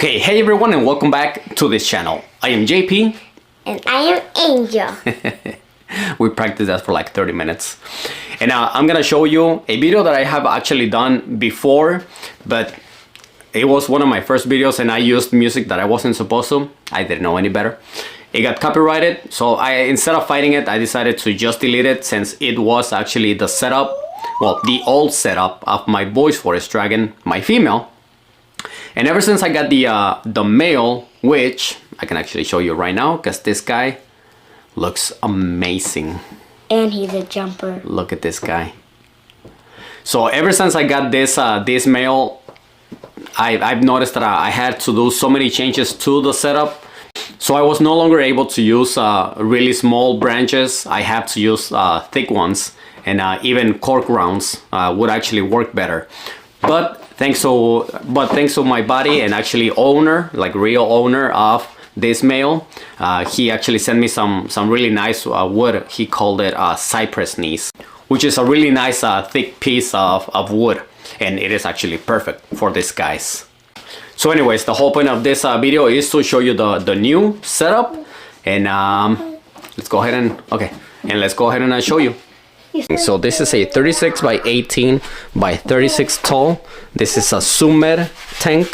Okay, hey everyone and welcome back to this channel. I am JP. And I am Angel. We practiced that for like 30 minutes. And I'm gonna show you a video that I have actually done before, but it was one of my first videos and I used music that I wasn't supposed to. I didn't know any better. It got copyrighted, so instead of fighting it, I decided to just delete it since it was actually the setup, well, the old setup of my voice force dragon, my female. And ever since I got the male, which I can actually show you right now, because this guy looks amazing. And he's a jumper. Look at this guy. So ever since I got this male, I've noticed that I had to do so many changes to the setup. So I was no longer able to use really small branches. I have to use thick ones, and even cork rounds would actually work better. But thanks to my buddy and actually owner, like real owner of this male, he actually sent me some really nice wood. He called it cypress knees, which is a really nice thick piece of wood, and it is actually perfect for these guys. So anyways, the whole point of this video is to show you the new setup, and let's go ahead and show you. So this is a 36 by 18 by 36 tall. This is a Sumer tank,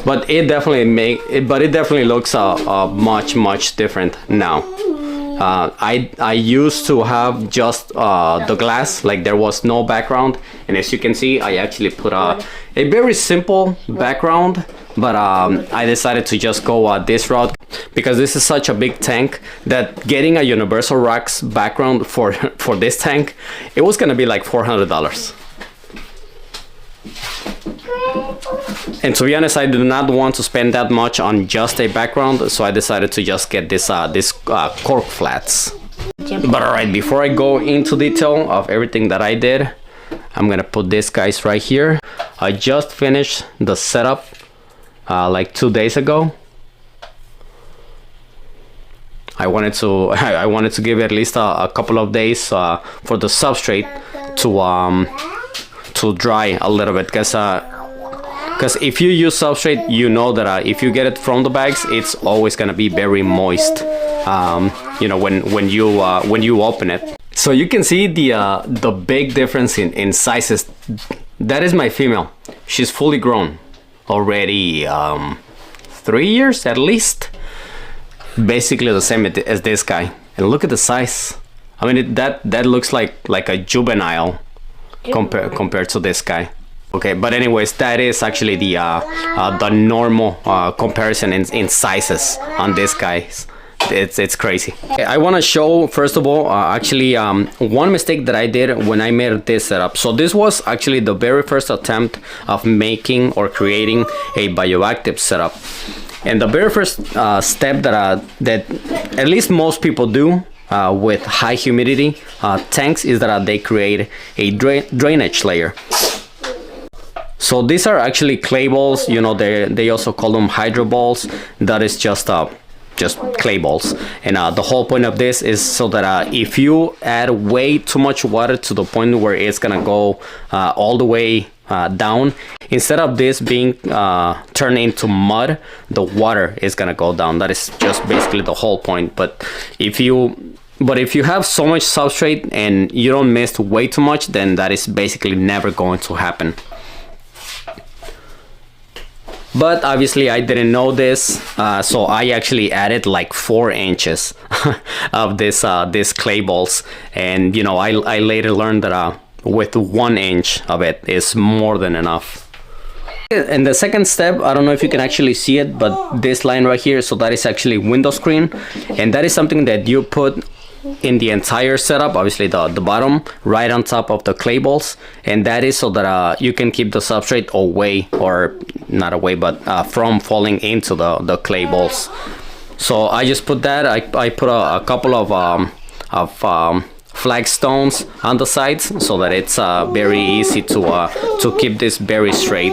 but it definitely looks much different now. I used to have just the glass, like there was no background, and as you can see, I actually put a very simple background, but I decided to just go this route because this is such a big tank that getting a Universal Rocks background for this tank, it was gonna be like $400. And to be honest, I did not want to spend that much on just a background, so I decided to just get this cork flats. But alright, before I go into detail of everything that I did, I'm gonna put these guys right here. I just finished the setup like 2 days ago. I wanted to give it at least a couple of days for the substrate to dry a little bit, because if you use substrate, you know that if you get it from the bags, it's always gonna be very moist. You know, when you open it. So you can see the big difference in sizes. That is my female. She's fully grown already, 3 years at least. Basically the same as this guy. And look at the size. I mean, that looks like a juvenile compared to this guy. Okay, but anyways, that is actually the normal comparison in sizes on this guys. It's crazy. I want to show first of all actually one mistake that I did when I made this setup. So this was actually the very first attempt of making or creating a bioactive setup, and the very first step that at least most people do with high humidity tanks is that they create a drainage layer. So these are actually clay balls, you know, they also call them hydro balls. That is just clay balls, and the whole point of this is so that if you add way too much water to the point where it's gonna go all the way down, instead of this being turned into mud, the water is gonna go down. That is just basically the whole point. But if you have so much substrate and you don't mist way too much, then that is basically never going to happen. But obviously I didn't know this, so I actually added like 4 inches of this clay balls, and you know, I later learned that with 1 inch of it is more than enough. And the second step, I don't know if you can actually see it, but this line right here, so that is actually window screen, and that is something that you put in the entire setup, obviously the bottom right on top of the clay balls, and that is so that you can keep the substrate away, or not away, but from falling into the clay balls. So I just put that. I put a couple of flagstones on the sides so that it's very easy to keep this very straight.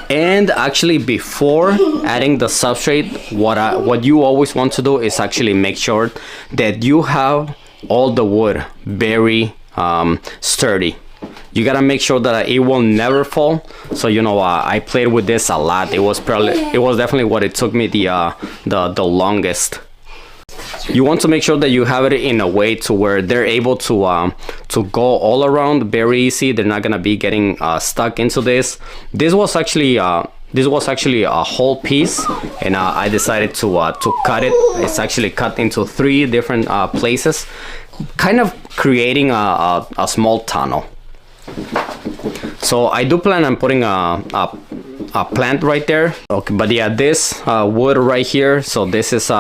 And actually, before adding the substrate, what you always want to do is actually make sure that you have all the wood very sturdy. you gotta make sure that it will never fall. So you know, I played with this a lot. It was definitely what it took me the longest. You want to make sure that you have it in a way to where they're able to go all around very easy. They're not gonna be getting stuck into this. This was actually a whole piece, and I decided to cut it. It's actually cut into 3 different places, kind of creating a small tunnel. So I do plan on putting a plant right there. Okay, but yeah, this wood right here. So this is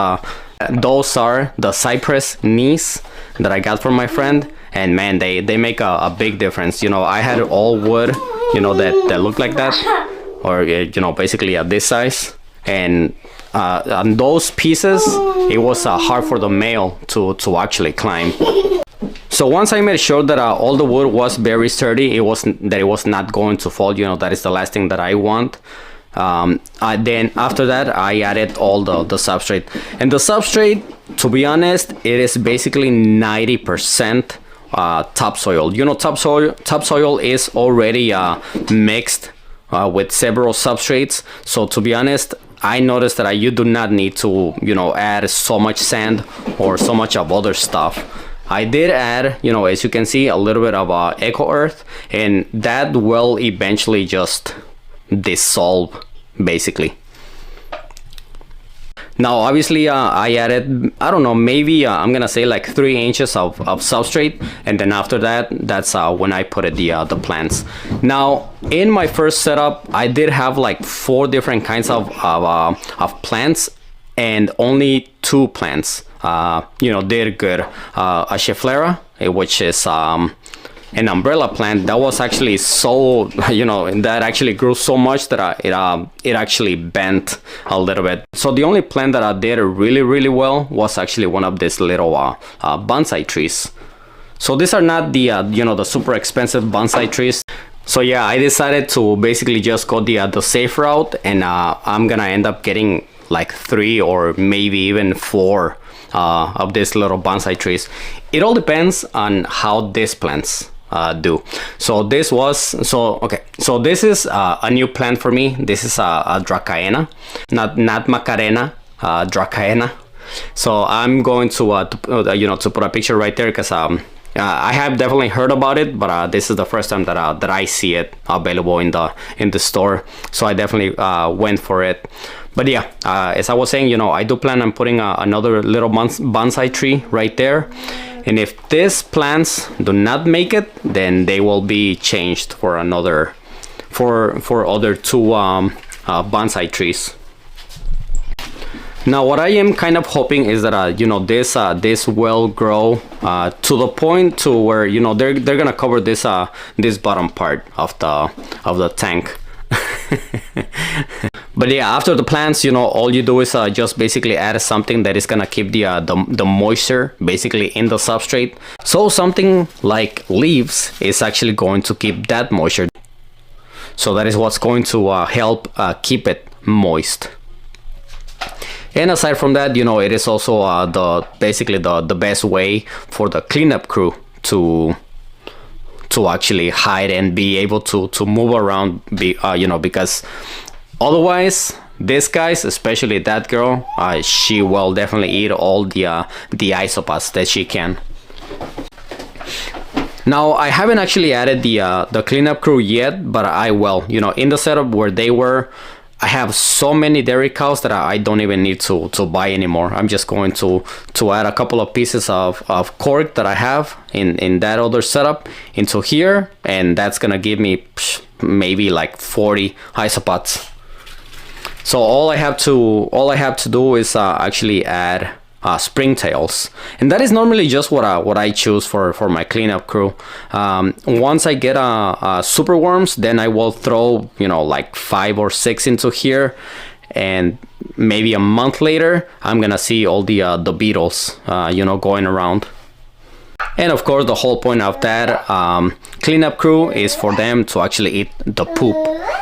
those are the cypress knees that I got from my friend, and man, they make a big difference. You know, I had all wood, you know, that look like that, or you know, basically at this size, and on those pieces it was hard for the male to actually climb. So once I made sure that all the wood was very sturdy, it was not going to fall. You know, that is the last thing that I want. Then after that, I added all the substrate, and the substrate, to be honest, it is basically 90% topsoil. You know, topsoil is already mixed with several substrates. So to be honest, I noticed that you do not need to, you know, add so much sand or so much of other stuff. I did add, you know, as you can see, a little bit of eco earth, and that will eventually just dissolve basically. Now obviously I added, I don't know, maybe I'm gonna say like 3 inches of substrate, and then after that, that's when I put the plants. Now in my first setup, I did have like 4 different kinds of plants, and only 2 plants you know, did good. A Schefflera, which is an umbrella plant that was actually so, you know, that actually grew so much that it actually bent a little bit. So the only plant that I did really well was actually one of these little bonsai trees. So these are not the you know, the super expensive bonsai trees. So yeah, I decided to basically just go the safe route, and I'm gonna end up getting like 3 or maybe even 4 of these little bonsai trees. It all depends on how these plants do. So this was okay. So this is a new plant for me. This is a Dracaena, not Macarena, Dracaena. So I'm going to you know, to put a picture right there, because I have definitely heard about it, but this is the first time that I see it available in the store. So I definitely went for it. But yeah, as I was saying, you know, I do plan on putting another little bonsai tree right there. And if these plants do not make it, then they will be changed for other 2 bonsai trees. Now what I am kind of hoping is that you know, this will grow to the point to where, you know, they're gonna cover this bottom part of the tank. But yeah, after the plants, you know, all you do is just basically add something that is gonna keep the moisture basically in the substrate. So something like leaves is actually going to keep that moisture. So that is what's going to help keep it moist. And aside from that, you know, it is also basically the best way for the cleanup crew to actually hide and be able to move around, you know, because otherwise these guys, especially that girl, she will definitely eat all the isopods that she can. Now I haven't actually added the cleanup crew yet, but I will. You know, in the setup where they were, I have so many dairy cows that I don't even need to buy anymore. I'm just going to add a couple of pieces of cork that I have in that other setup into here, and that's gonna give me maybe like 40 isopods. So all I have to do is actually add springtails, and that is normally just what I choose for my cleanup crew. Once I get super worms, then I will throw, you know, like 5 or 6 into here, and maybe a month later I'm gonna see all the beetles you know, going around. And of course the whole point of that cleanup crew is for them to actually eat the poop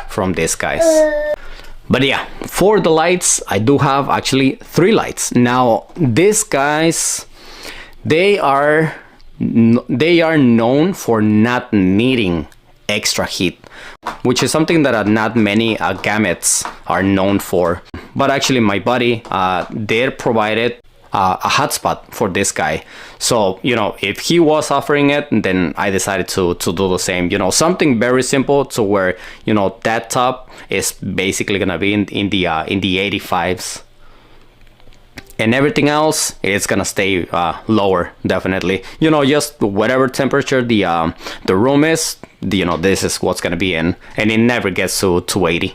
from these guys. But yeah, for the lights, I do have actually 3 lights. Now these guys, they are known for not needing extra heat, which is something that not many gametes are known for. But actually my buddy did provided a hotspot for this guy. So, you know, if he was offering it, then I decided to do the same. You know, something very simple to where, you know, that top is basically gonna be in the 85s. And everything else is gonna stay lower, definitely. You know, just whatever temperature the room is, you know, this is what's gonna be in, and it never gets to 80.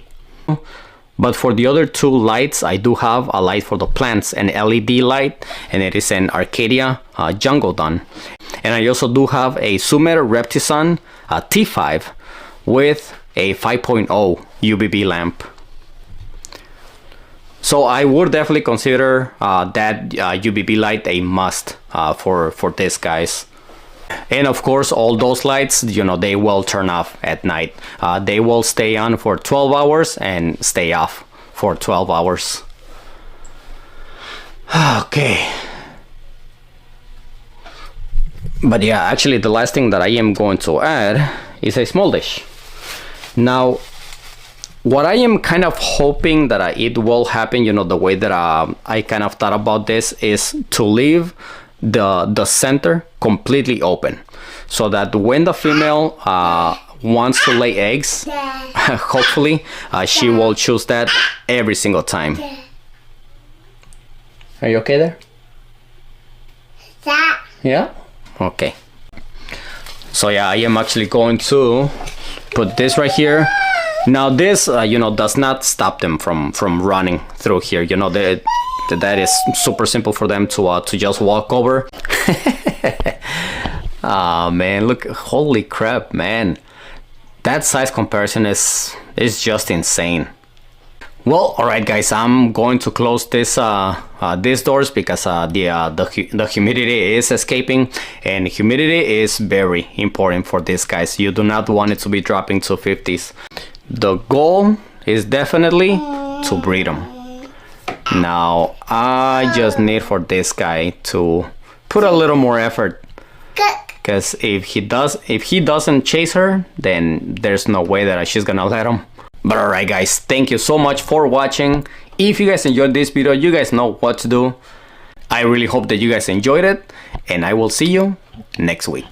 But for the other two lights, I do have a light for the plants, an LED light, and it is an Arcadia Jungle Dawn. And I also do have a Sumer Reptison T5 with a 5.0 UVB lamp. So I would definitely consider that UVB light a must for this, guys. And of course, all those lights, you know, they will turn off at night. They will stay on for 12 hours and stay off for 12 hours. Okay. But yeah, actually the last thing that I am going to add is a small dish. Now, what I am kind of hoping that it will happen, you know, the way that I kind of thought about this is to leave the center completely open, so that when the female wants to lay eggs, hopefully she will choose that every single time. Are you okay there? Yeah? Okay. So yeah, I am actually going to put this right here. Now this, you know, does not stop them from running through here. You know, that is super simple for them to just walk over. Ah, man, look, holy crap, man. That size comparison is just insane. Well, alright guys, I'm going to close this these doors because the humidity is escaping, and humidity is very important for these guys. You do not want it to be dropping to 50s. The goal is definitely to breed them. Now, I just need for this guy to put a little more effort, because if he doesn't chase her, then there's no way that she's gonna let him. But alright guys, thank you so much for watching. If you guys enjoyed this video, you guys know what to do. I really hope that you guys enjoyed it, and I will see you next week.